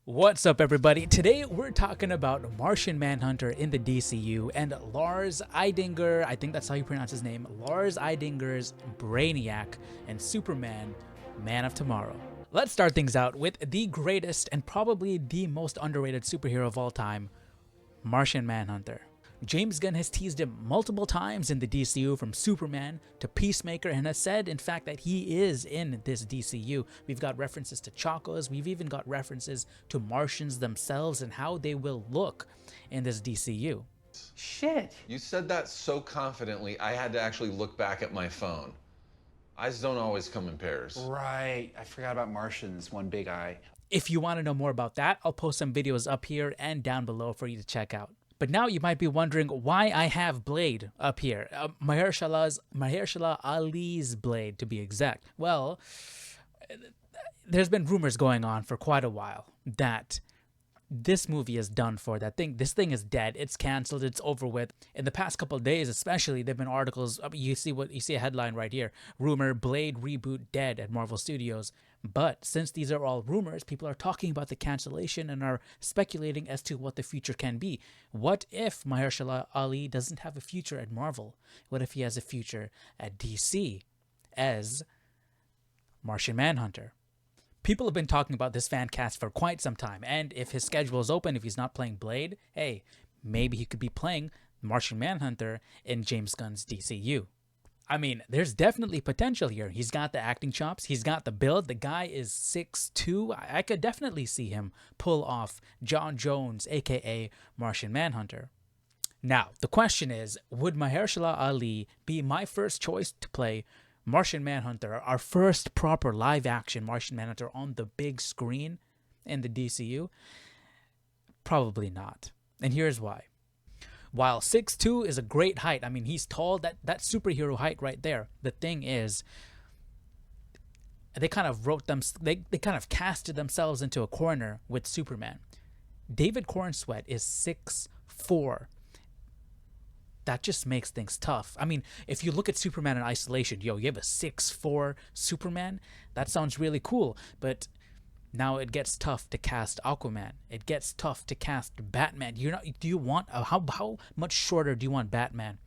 What's up, everybody? Today we're talking about Martian Manhunter in the DCU and Lars Eidinger, I think that's how you pronounce his name, Lars Eidinger's Brainiac and Superman, Man of Tomorrow. Let's start things out with the greatest and probably the most underrated superhero of all time, Martian Manhunter. James Gunn has teased him multiple times in the DCU, from Superman to Peacemaker, and has said, in fact, that he is in this DCU. We've got references to Chacos, we've even got references to Martians themselves and how they will look in this DCU. Shit. You said that so confidently, I had to actually look back at my phone. Eyes don't always come in pairs. Right. I forgot about Martians, one big eye. If you want to know more about that, I'll post some videos up here and down below for you to check out. But now you might be wondering why I have Blade up here. Mahershala Ali's Blade, to be exact. Well, there's been rumors going on for quite a while that this movie is done for. This thing is dead. It's canceled. It's over with. In the past couple of days, especially, there've been articles. You see a headline right here: rumor Blade reboot dead at Marvel Studios. But since these are all rumors, people are talking about the cancellation and are speculating as to what the future can be. What if Mahershala Ali doesn't have a future at Marvel? What if he has a future at DC as Martian Manhunter? People have been talking about this fan cast for quite some time, and if his schedule is open, if he's not playing Blade, hey, maybe he could be playing Martian Manhunter in James Gunn's DCU. I mean, there's definitely potential here. He's got the acting chops. He's got the build. The guy is 6'2". I could definitely see him pull off John Jones, a.k.a. Martian Manhunter. Now, the question is, would Mahershala Ali be my first choice to play Martian Manhunter, our first proper live-action Martian Manhunter on the big screen in the DCU? Probably not. And here's why. While 6'2" is a great height, I mean, he's tall, that superhero height right there. The thing is, they kind of casted themselves into a corner with Superman. David Cornsweet is 6'4". That just makes things tough. I mean, if you look at Superman in isolation, you have a 6'4" Superman. That sounds really cool, but now it gets tough to cast Aquaman. It gets tough to cast Batman. How much shorter do you want Batman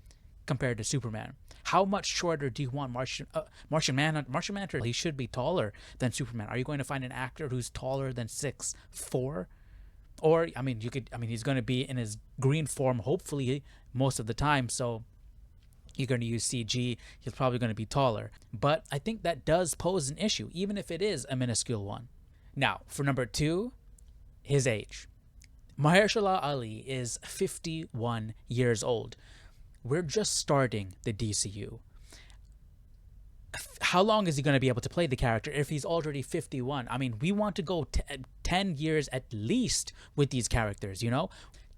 compared to Superman? How much shorter do you want Martian Manhunter? Martian Manhunter, he should be taller than Superman. Are you going to find an actor who's taller than 6'4"? Or he's going to be in his green form hopefully most of the time, so you're going to use CG. He's probably going to be taller. But I think that does pose an issue, even if it is a minuscule one. Now, for number 2, his age. Mahershala Ali is 51 years old. We're just starting the DCU. How long is he going to be able to play the character if he's already 51? I mean, we want to go 10 years at least with these characters,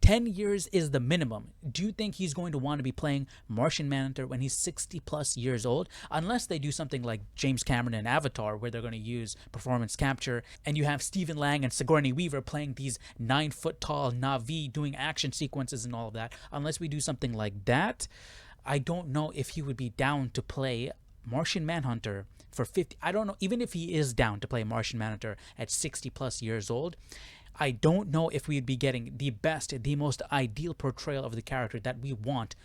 10 years is the minimum. Do you think he's going to want to be playing Martian Manhunter when he's 60 plus years old? Unless they do something like James Cameron in Avatar, where they're going to use performance capture, and you have Stephen Lang and Sigourney Weaver playing these 9-foot tall Na'vi doing action sequences and all of that. Unless we do something like that, I don't know if he would be down to play Martian Manhunter for 50. I don't know, even if he is down to play Martian Manhunter at 60 plus years old, I don't know if we'd be getting the best, the most ideal portrayal of the character that we want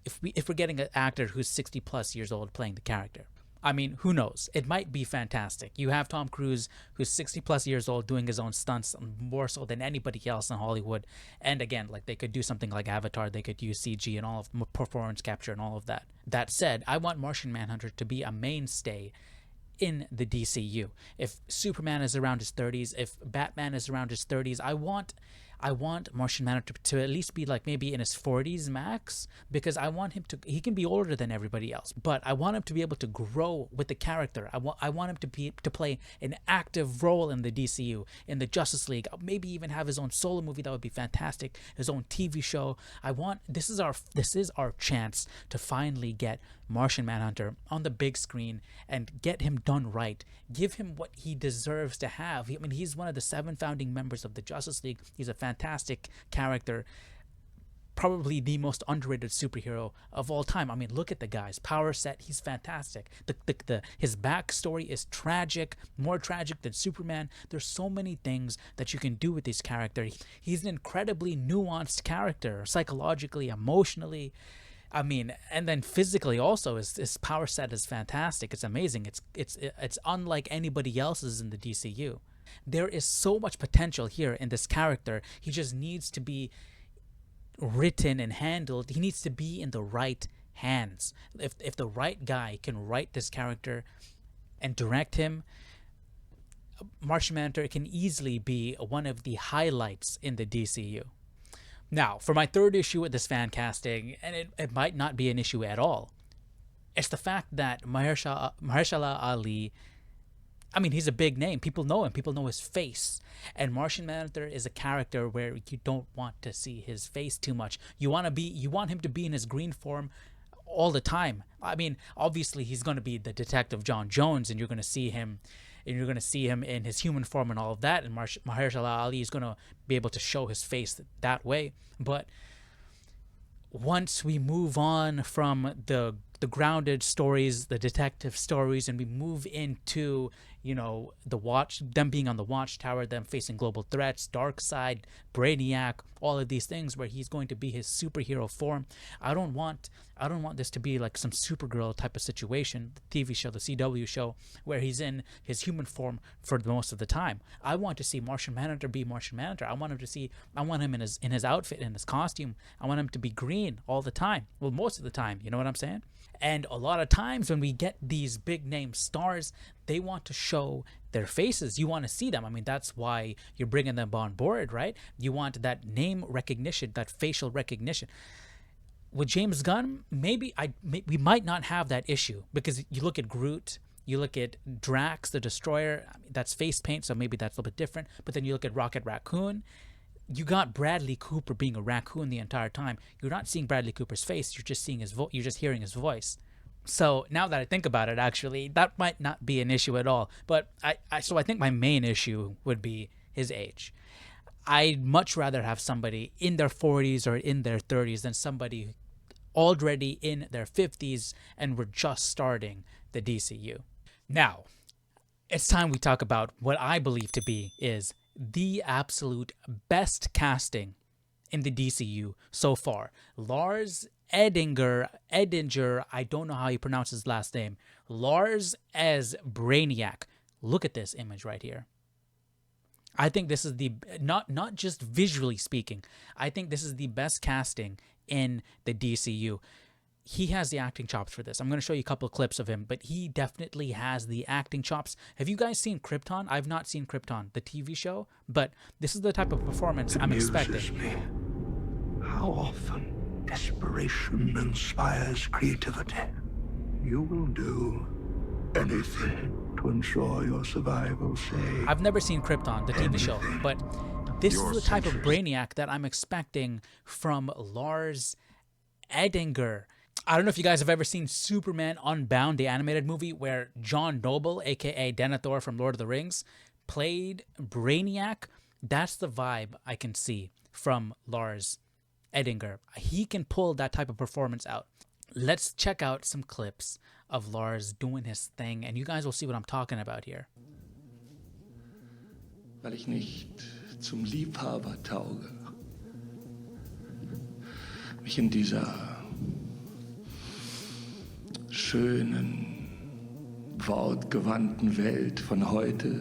if we're getting an actor who's 60 plus years old playing the character. I mean, who knows? It might be fantastic. You have Tom Cruise, who's 60 plus years old, doing his own stunts more so than anybody else in Hollywood. And again, like, they could do something like Avatar. They could use CG and all of performance capture and all of that. That said, I want Martian Manhunter to be a mainstay in the DCU. If Superman is around his 30s, if Batman is around his 30s, I want Martian Manhunter to at least be like maybe in his 40s max, because I want him to, he can be older than everybody else, but I want him to be able to grow with the character. I want him to play an active role in the DCU, in the Justice League, maybe even have his own solo movie. That would be fantastic. His own TV show. This is our chance to finally get Martian Manhunter on the big screen and get him done right. Give him what he deserves to have. I mean, he's one of the 7 founding members of the Justice League. He's a fantastic character. probably the most underrated superhero of all time. I mean, look at the guy's power set. He's fantastic. His backstory is tragic, more tragic than Superman. There's so many things that you can do with this character. He's an incredibly nuanced character, psychologically, emotionally. I mean, and then physically also, his power set is fantastic. It's amazing. It's unlike anybody else's in the DCU. There is so much potential here in this character. He just needs to be written and handled. He needs to be in the right hands. If the right guy can write this character and direct him, Martian Manhunter can easily be one of the highlights in the DCU. Now, for my third issue with this fan casting, and it might not be an issue at all, it's the fact that Mahershala Ali, I mean, he's a big name. People know him. People know his face. And Martian Manhunter is a character where you don't want to see his face too much. You want him to be in his green form all the time. I mean, obviously he's going to be the Detective John Jones, and you're going to see him in his human form and all of that. And Mahershala Ali is going to be able to show his face that way. But once we move on from the grounded stories, the detective stories, and we move into, you know, them being on the watchtower, them facing global threats, Darkseid, Brainiac, all of these things where he's going to be his superhero form. I don't want this to be like some Supergirl type of situation, the TV show, the CW show, where he's in his human form for the most of the time. I want to see Martian Manhunter be Martian Manhunter. I want him in his outfit, in his costume. I want him to be green all the time. Well, most of the time, you know what I'm saying? And a lot of times when we get these big name stars, they want to show their faces. You want to see them. I mean, that's why you're bringing them on board, right? You want that name recognition, that facial recognition. With James Gunn, we might not have that issue, because you look at Groot, you look at Drax the Destroyer, that's face paint, so maybe that's a little bit different. But then you look at Rocket Raccoon, you got Bradley Cooper being a raccoon the entire time. You're not seeing Bradley Cooper's face. You're just seeing you're just hearing his voice. So now that I think about it, actually, that might not be an issue at all. But I think my main issue would be his age. I'd much rather have somebody in their 40s or in their 30s than somebody already in their 50s and we're just starting the DCU. Now, it's time we talk about what I believe to be is the absolute best casting in the DCU so far. Lars Eidinger, I don't know how he pronounces his last name. Lars as Brainiac. Look at this image right here. I think this is not just visually speaking, I think this is the best casting in the DCU. He has the acting chops for this. I'm going to show you a couple of clips of him, but he definitely has the acting chops. Have you guys seen Krypton? I've not seen Krypton, the TV show, but this is the type of performance I'm expecting. Me. How often desperation inspires creativity. You will do anything to ensure your survival, say. I've never seen Krypton, the TV show, but this is the type of Brainiac that I'm expecting from Lars Eidinger. I don't know if you guys have ever seen Superman Unbound, the animated movie, where John Noble, aka Denethor from Lord of the Rings, played Brainiac. That's the vibe I can see from Lars Eidinger. He can pull that type of performance out. Let's check out some clips of Lars doing his thing, and you guys will see what I'm talking about here. Weil ich nicht zum Liebhaber tauge. Mich in dieser schönen, wortgewandten Welt von heute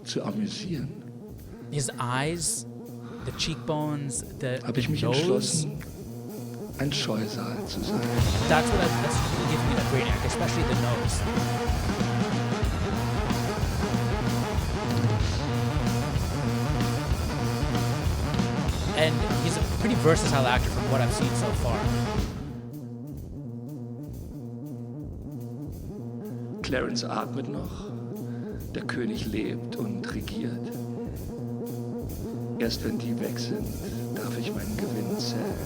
zu amüsieren. His eyes, the cheekbones, the Habe ich mich nose. entschlossen, ein Scheusal zu sein. That's what gives me the Brainiac, especially the nose. And he's a pretty versatile actor from what I've seen so far. Clarence atmet noch, der König lebt und regiert. Erst wenn die weg sind, darf ich meinen Gewinn zählen.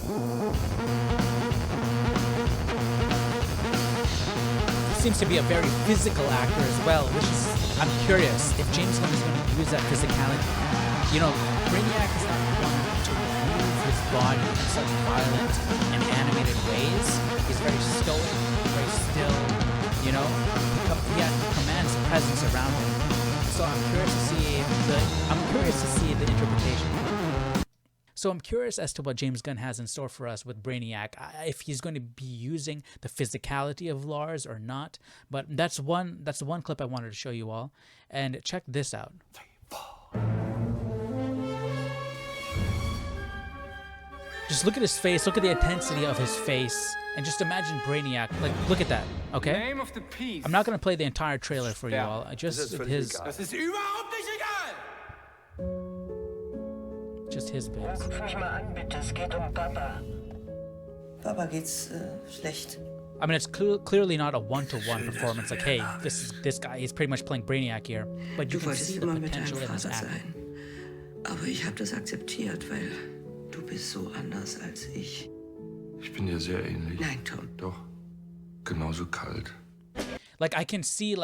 He seems to be a very physical actor as well, which is, I'm curious if James Gunn is going to use that physicality. You know, Brainiac is not going to move his his body in such violent and animated ways. He's very stoic, very still, you know. He commands presence around him. So I'm curious to see the interpretation. So I'm curious as to what James Gunn has in store for us with Brainiac, if he's going to be using the physicality of Lars or not. But that's one clip I wanted to show you all. And check this out. Just look at his face, look at the intensity of his face, and just imagine Brainiac. Like, look at that, okay? Name of the piece. I'm not going to play the entire trailer for you all. Just his... Das ist überhaupt nicht egal. Just his bits. Guck mich mal an, bitte. Es geht Papa. Papa geht's schlecht. I mean, it's clearly not a one-to-one performance. Like, hey, this guy, he's pretty much playing Brainiac here. But you can see the potential in his acting. Aber ich habe das akzeptiert, weil du bist so anders als ich. Ich bin dir sehr ähnlich. Nein, Tom. Doch. Genauso kalt. Like, I can see him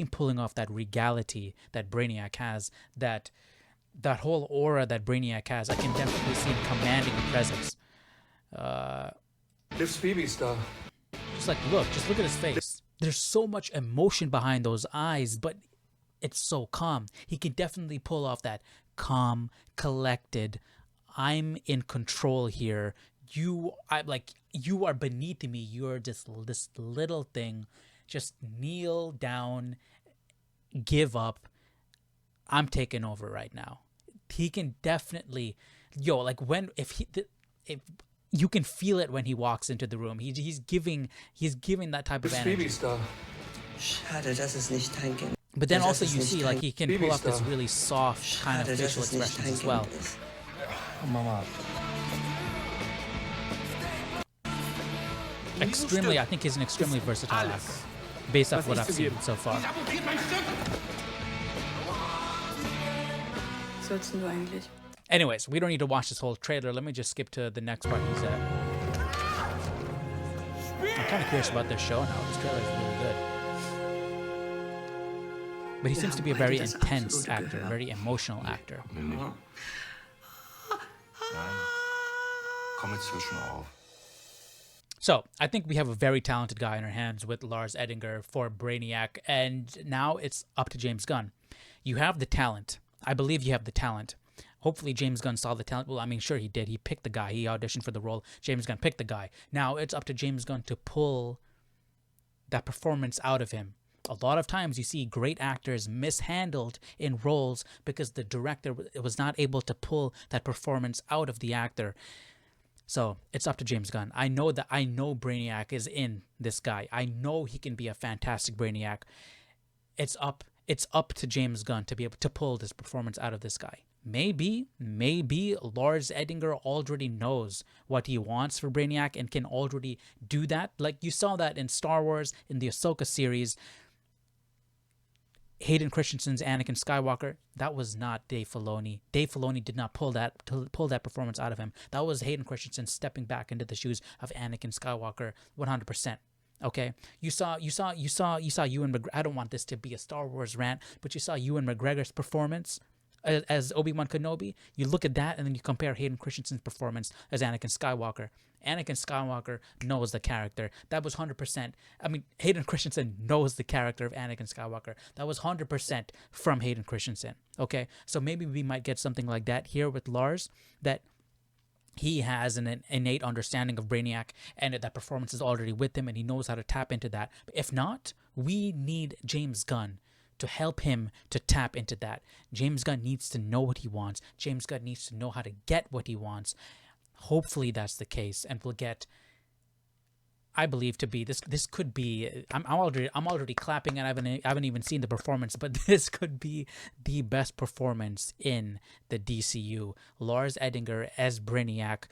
pulling off that regality that Brainiac has, that whole aura that Brainiac has. I can definitely see him commanding a presence. Liv's Phoebe's da. Just look at his face. There's so much emotion behind those eyes, but it's so calm. He can definitely pull off that calm, collected, I'm in control here. You are beneath me. You're just this little thing. Just kneel down, give up. I'm taking over right now. He can definitely, if you can feel it when he walks into the room. He's giving that type of energy. Schade, dass es nicht dein Kind. But then also you see he can pull off this really soft kind of facial expressions as well. I think he's an extremely versatile actor, based off what I've seen so far. Anyways, we don't need to watch this whole trailer. Let me just skip to the next part he's at. I'm kind of curious about this show now. This trailer is really good. But he seems to be a very intense actor, a very emotional actor. So, I think we have a very talented guy in our hands with Lars Eidinger for Brainiac, and now it's up to James Gunn. You have the talent. I believe you have the talent. Hopefully James Gunn saw the talent. Well, I mean, sure he did. He picked the guy. He auditioned for the role. James Gunn picked the guy. Now it's up to James Gunn to pull that performance out of him. A lot of times you see great actors mishandled in roles because the director was not able to pull that performance out of the actor. So it's up to James Gunn. I know Brainiac is in this guy. I know he can be a fantastic Brainiac. It's up to James Gunn to be able to pull this performance out of this guy. Maybe Lars Eidinger already knows what he wants for Brainiac and can already do that. Like you saw that in Star Wars, in the Ahsoka series. Hayden Christensen's Anakin Skywalker, that was not Dave Filoni. Dave Filoni did not pull that performance out of him. That was Hayden Christensen stepping back into the shoes of Anakin Skywalker 100%. Okay, you saw Ewan McGregor. I don't want this to be a Star Wars rant, but you saw Ewan McGregor's performance as Obi-Wan Kenobi. You look at that and then you compare Hayden Christensen's performance as Anakin Skywalker. Anakin Skywalker knows the character. That was 100%. I mean, Hayden Christensen knows the character of Anakin Skywalker. That was 100% from Hayden Christensen. Okay, so maybe we might get something like that here with Lars, that he has an innate understanding of Brainiac and that performance is already with him and he knows how to tap into that. But if not, we need James Gunn to help him to tap into that. James Gunn needs to know what he wants. James Gunn needs to know how to get what he wants. Hopefully that's the case, and we'll get, I believe, to be this could be, I'm already clapping and I haven't even seen the performance, but this could be the best performance in the DCU. Lars Eidinger as Brainiac.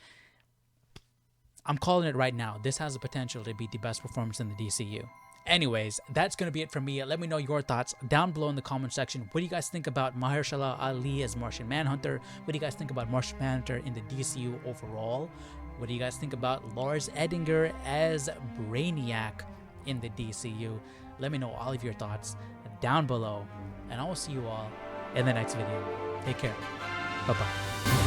I'm calling it right now. This has the potential to be the best performance in the DCU. Anyways, that's going to be it from me. Let me know your thoughts down below in the comment section. What do you guys think about Mahershala Ali as Martian Manhunter? What do you guys think about Martian Manhunter in the DCU overall? What do you guys think about Lars Eidinger as Brainiac in the DCU? Let me know all of your thoughts down below, and I will see you all in the next video. Take care. Bye-bye.